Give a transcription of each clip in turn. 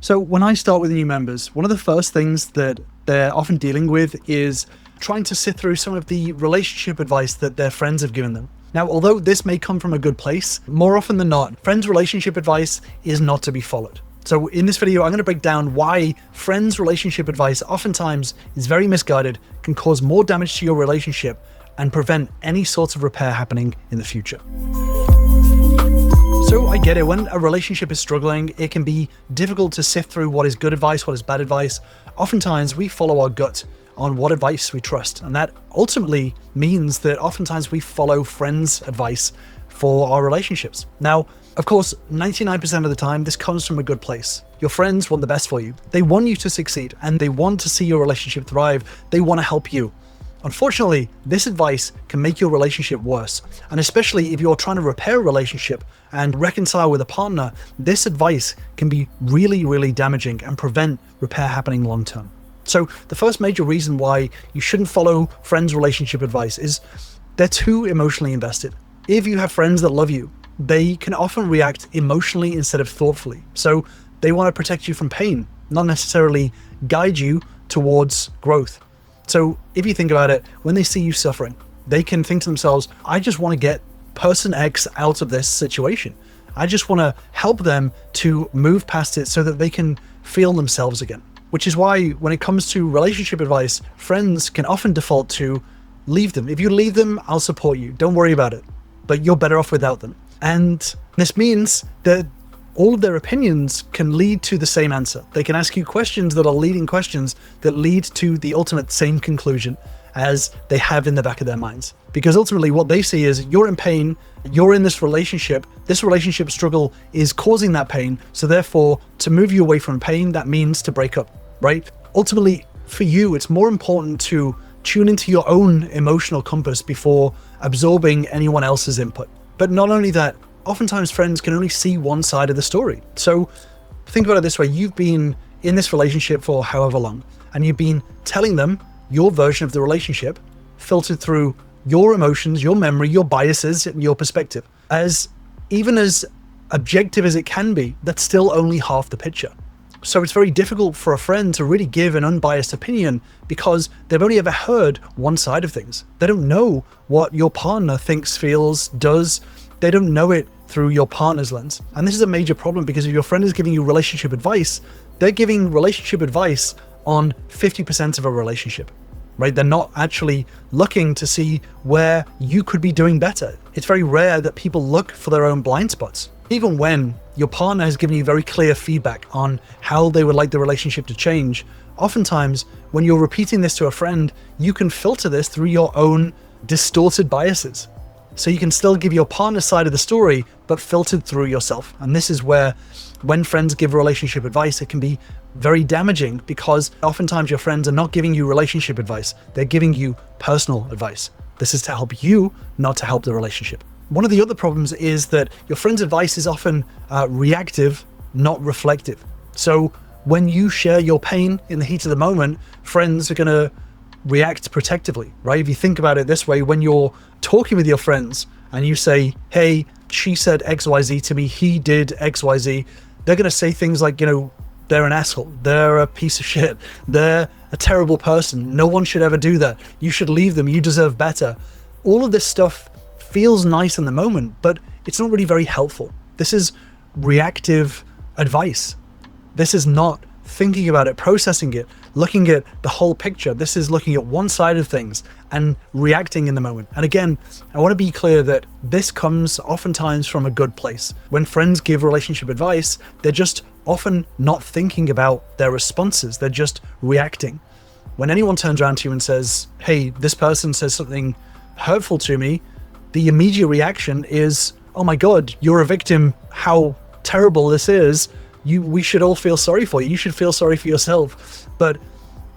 So when I start with new members, one of the first things that they're often dealing with is trying to sift through some of the relationship advice that their friends have given them. Now, although this may come from a good place, more often than not, friends' relationship advice is not to be followed. So in this video, I'm going to break down why friends' relationship advice oftentimes is very misguided, can cause more damage to your relationship, and prevent any sorts of repair happening in the future. So I get it, when a relationship is struggling, it can be difficult to sift through what is good advice, what is bad advice. Oftentimes we follow our gut on what advice we trust. And that ultimately means that oftentimes we follow friends' advice for our relationships. Now, of course, 99% of the time, this comes from a good place. Your friends want the best for you. They want you to succeed and they want to see your relationship thrive. They want to help you. Unfortunately, this advice can make your relationship worse. And especially if you're trying to repair a relationship and reconcile with a partner, this advice can be really, really damaging and prevent repair happening long term. So the first major reason why you shouldn't follow friends' relationship advice is they're too emotionally invested. If you have friends that love you, they can often react emotionally instead of thoughtfully. So they want to protect you from pain, not necessarily guide you towards growth. So if you think about it, when they see you suffering, they can think to themselves, I just want to get person X out of this situation. I just want to help them to move past it so that they can feel themselves again. Which is why when it comes to relationship advice, friends can often default to leave them. If you leave them, I'll support you. Don't worry about it. But you're better off without them. And this means that all of their opinions can lead to the same answer. They can ask you questions that are leading questions that lead to the ultimate same conclusion as they have in the back of their minds. Because ultimately what they see is you're in pain, you're in this relationship struggle is causing that pain. So therefore, to move you away from pain, that means to break up, right? Ultimately, for you, it's more important to tune into your own emotional compass before absorbing anyone else's input. But not only that, oftentimes friends can only see one side of the story. So think about it this way. You've been in this relationship for however long, and you've been telling them your version of the relationship filtered through your emotions, your memory, your biases, and your perspective. Even as objective as it can be, that's still only half the picture. So it's very difficult for a friend to really give an unbiased opinion because they've only ever heard one side of things. They don't know what your partner thinks, feels, does. They don't know it through your partner's lens. And this is a major problem because if your friend is giving you relationship advice, they're giving relationship advice on 50% of a relationship, right? They're not actually looking to see where you could be doing better. It's very rare that people look for their own blind spots. Even when your partner has given you very clear feedback on how they would like the relationship to change, oftentimes when you're repeating this to a friend, you can filter this through your own distorted biases. So you can still give your partner's side of the story, but filtered through yourself. And this is where, when friends give relationship advice, it can be very damaging because oftentimes your friends are not giving you relationship advice. They're giving you personal advice. This is to help you, not to help the relationship. One of the other problems is that your friend's advice is often reactive, not reflective. So when you share your pain in the heat of the moment, friends are going to react protectively, right? If you think about it this way, when you're talking with your friends and you say, hey, she said XYZ to me, he did XYZ, they're going to say things like, they're an asshole, they're a piece of shit, they're a terrible person, no one should ever do that, you should leave them, you deserve better. All of this stuff feels nice in the moment, but it's not really very helpful. This is reactive advice. This is not thinking about it, processing it, looking at the whole picture. This is looking at one side of things and reacting in the moment. And again, I want to be clear that this comes oftentimes from a good place. When friends give relationship advice, they're just often not thinking about their responses. They're just reacting. When anyone turns around to you and says, hey, this person says something hurtful to me, the immediate reaction is, oh my God, you're a victim. How terrible this is. We should all feel sorry for you. You should feel sorry for yourself. But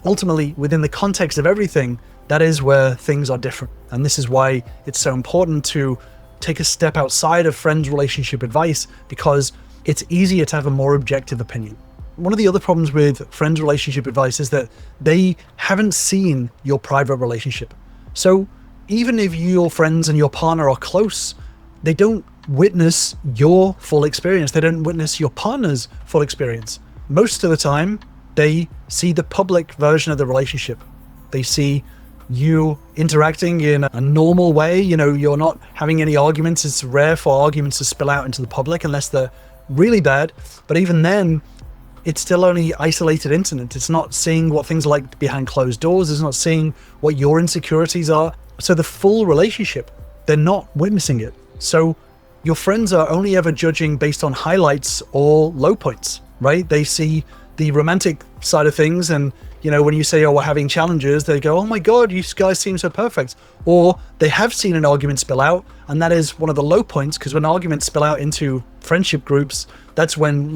ultimately, within the context of everything, that is where things are different. And this is why it's so important to take a step outside of friends' relationship advice, because it's easier to have a more objective opinion. One of the other problems with friends' relationship advice is that they haven't seen your private relationship. So even if your friends and your partner are close, they don't witness your full experience. They don't witness your partner's full experience. most of the time, they see the public version of the relationship. They see you interacting in a normal way. You're not having any arguments. It's rare for arguments to spill out into the public unless they're really bad. But even then, it's still only isolated incident. It's not seeing what things are like behind closed doors. It's not seeing what your insecurities are. So the full relationship, they're not witnessing it. So your friends are only ever judging based on highlights or low points, right? They see the romantic side of things, and when you say, oh, we're having challenges, they go, oh my God, you guys seem so perfect. Or they have seen an argument spill out, and that is one of the low points, because when arguments spill out into friendship groups, that's when,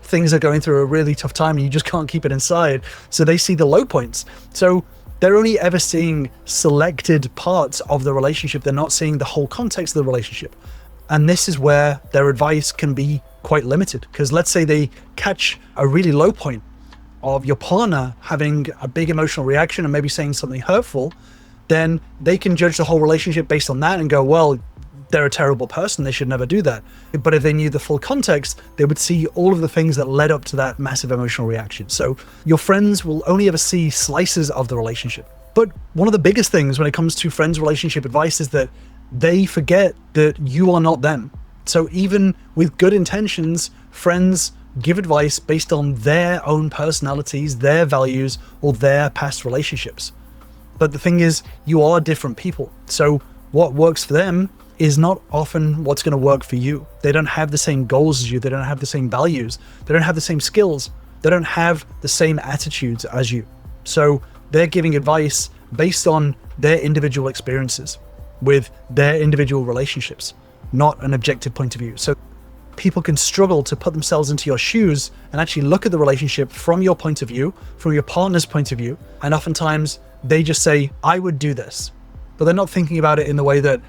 things are going through a really tough time and you just can't keep it inside. So they see the low points. So they're only ever seeing selected parts of the relationship. They're not seeing the whole context of the relationship. And this is where their advice can be quite limited, because let's say they catch a really low point of your partner having a big emotional reaction and maybe saying something hurtful, then they can judge the whole relationship based on that and go, well, they're a terrible person, they should never do that. But if they knew the full context, they would see all of the things that led up to that massive emotional reaction. So your friends will only ever see slices of the relationship. But one of the biggest things when it comes to friends' relationship advice is that they forget that you are not them. So even with good intentions, friends give advice based on their own personalities, their values, or their past relationships. But the thing is, you are different people. So what works for them is not often what's going to work for you. They don't have the same goals as you. They don't have the same values. They don't have the same skills. They don't have the same attitudes as you. So they're giving advice based on their individual experiences with their individual relationships, not an objective point of view. So people can struggle to put themselves into your shoes and actually look at the relationship from your point of view, from your partner's point of view. And oftentimes they just say, I would do this. But they're not thinking about it in the way that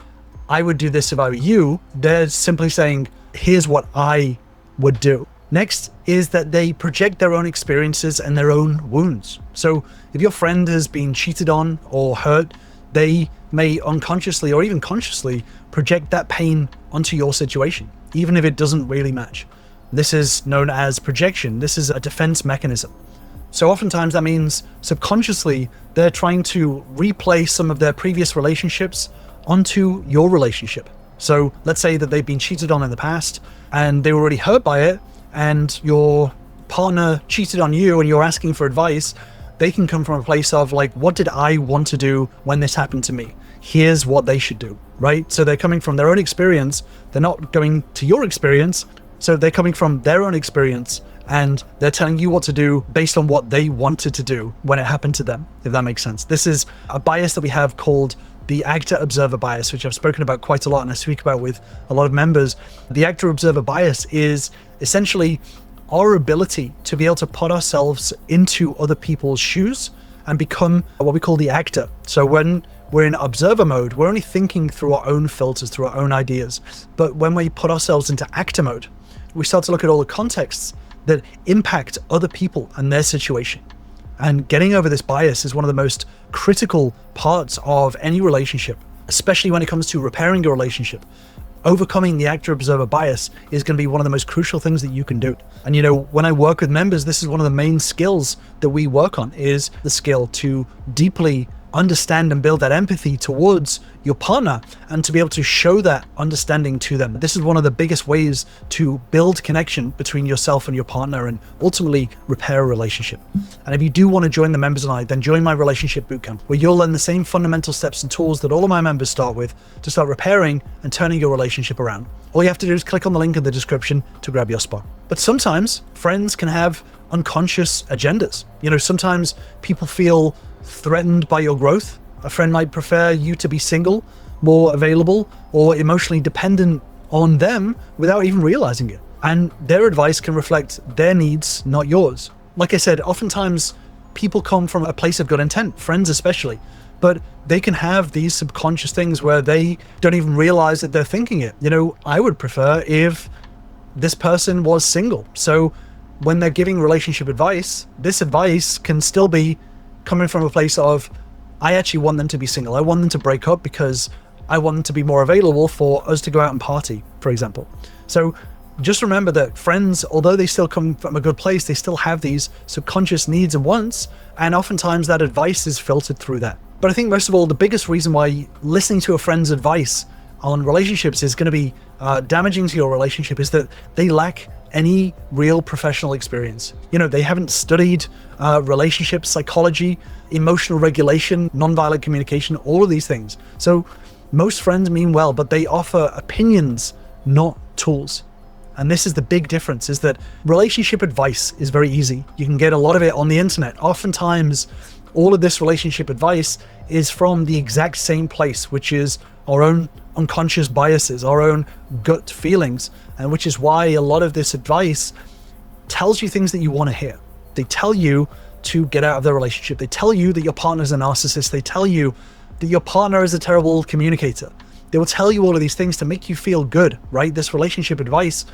I would do this if I were you. They're simply saying, here's what I would do. Next is that they project their own experiences and their own wounds. So if your friend has been cheated on or hurt, they may unconsciously or even consciously project that pain onto your situation, even if it doesn't really match. This is known as projection. This is a defense mechanism. So oftentimes that means subconsciously they're trying to replay some of their previous relationships onto your relationship. So let's say that they've been cheated on in the past and they were already hurt by it, and your partner cheated on you and you're asking for advice. They can come from a place of like, what did I want to do when this happened to me? Here's what they should do, right? So they're coming from their own experience. They're not going to your experience. So they're coming from their own experience and they're telling you what to do based on what they wanted to do when it happened to them, if that makes sense. This is a bias that we have called the actor-observer bias, which I've spoken about quite a lot and I speak about with a lot of members. The actor-observer bias is essentially our ability to be able to put ourselves into other people's shoes and become what we call the actor. So when we're in observer mode, we're only thinking through our own filters, through our own ideas. But when we put ourselves into actor mode, we start to look at all the contexts that impact other people and their situation. And getting over this bias is one of the most critical parts of any relationship, especially when it comes to repairing a relationship. Overcoming the actor-observer bias is going to be one of the most crucial things that you can do. And when I work with members, this is one of the main skills that we work on, is the skill to deeply understand and build that empathy towards your partner and to be able to show that understanding to them. This is one of the biggest ways to build connection between yourself and your partner and ultimately repair a relationship. And if you do want to join the members and I, then join my relationship bootcamp, where you'll learn the same fundamental steps and tools that all of my members start with to start repairing and turning your relationship around. All you have to do is click on the link in the description to grab your spot. But sometimes friends can have unconscious agendas. Sometimes people feel threatened by your growth. A friend might prefer you to be single, more available, or emotionally dependent on them without even realizing it. And their advice can reflect their needs, not yours. Like I said, oftentimes people come from a place of good intent, friends especially, but they can have these subconscious things where they don't even realize that they're thinking it. I would prefer if this person was single. So when they're giving relationship advice, this advice can still be coming from a place of, I actually want them to be single. I want them to break up because I want them to be more available for us to go out and party, for example. So Just remember that friends, although they still come from a good place, they still have these subconscious needs and wants, and oftentimes that advice is filtered through that. But I think most of all, the biggest reason why listening to a friend's advice on relationships is going to be damaging to your relationship is that they lack any real professional experience. They haven't studied relationship psychology, emotional regulation, nonviolent communication, all of these things. So most friends mean well, but they offer opinions, not tools. And this is the big difference, is that relationship advice is very easy. You can get a lot of it on the internet. Oftentimes, all of this relationship advice is from the exact same place, which is our own unconscious biases, our own gut feelings, and which is why a lot of this advice tells you things that you want to hear. They tell you to get out of the relationship. They tell you that your partner's a narcissist. They tell you that your partner is a terrible communicator. They will tell you all of these things to make you feel good, right? This relationship advice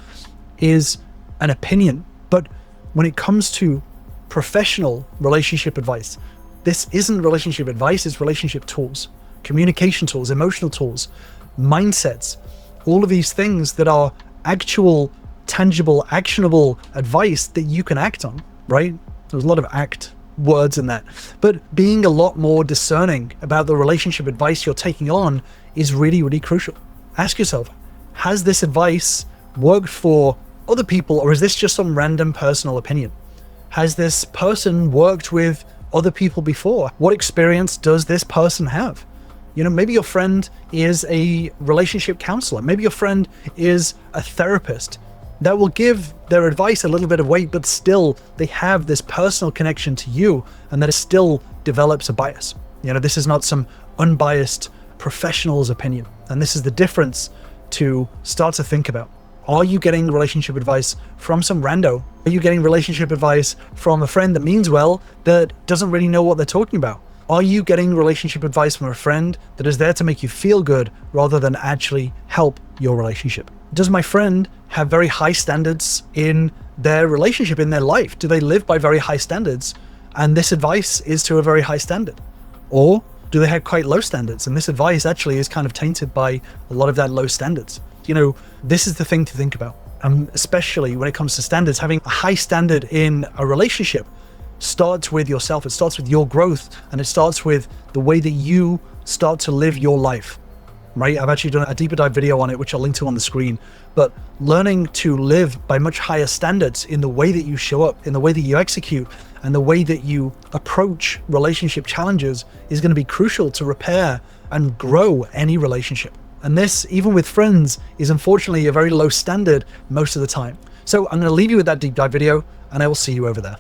is an opinion. But when it comes to professional relationship advice, this isn't relationship advice, it's relationship tools, communication tools, emotional tools, mindsets, all of these things that are actual, tangible, actionable advice that you can act on, right? There's a lot of act words in that, but being a lot more discerning about the relationship advice you're taking on is really, really crucial. Ask yourself, has this advice worked for other people, or is this just some random personal opinion? Has this person worked with other people before? What experience does this person have? Maybe your friend is a relationship counselor. Maybe your friend is a therapist. That will give their advice a little bit of weight, but still they have this personal connection to you, and that it still develops a bias. This is not some unbiased professional's opinion. And this is the difference to start to think about. Are you getting relationship advice from some rando? Are you getting relationship advice from a friend that means well, that doesn't really know what they're talking about? Are you getting relationship advice from a friend that is there to make you feel good rather than actually help your relationship? Does my friend have very high standards in their relationship, in their life? Do they live by very high standards and this advice is to a very high standard? Or do they have quite low standards and this advice actually is kind of tainted by a lot of that low standards? This is the thing to think about. Especially when it comes to standards, having a high standard in a relationship starts with yourself. It starts with your growth, and it starts with the way that you start to live your life, right? I've actually done a deeper dive video on it, which I'll link to on the screen. But learning to live by much higher standards in the way that you show up, in the way that you execute, and the way that you approach relationship challenges is going to be crucial to repair and grow any relationship. And this, even with friends, is unfortunately a very low standard most of the time. So I'm going to leave you with that deep dive video, and I will see you over there.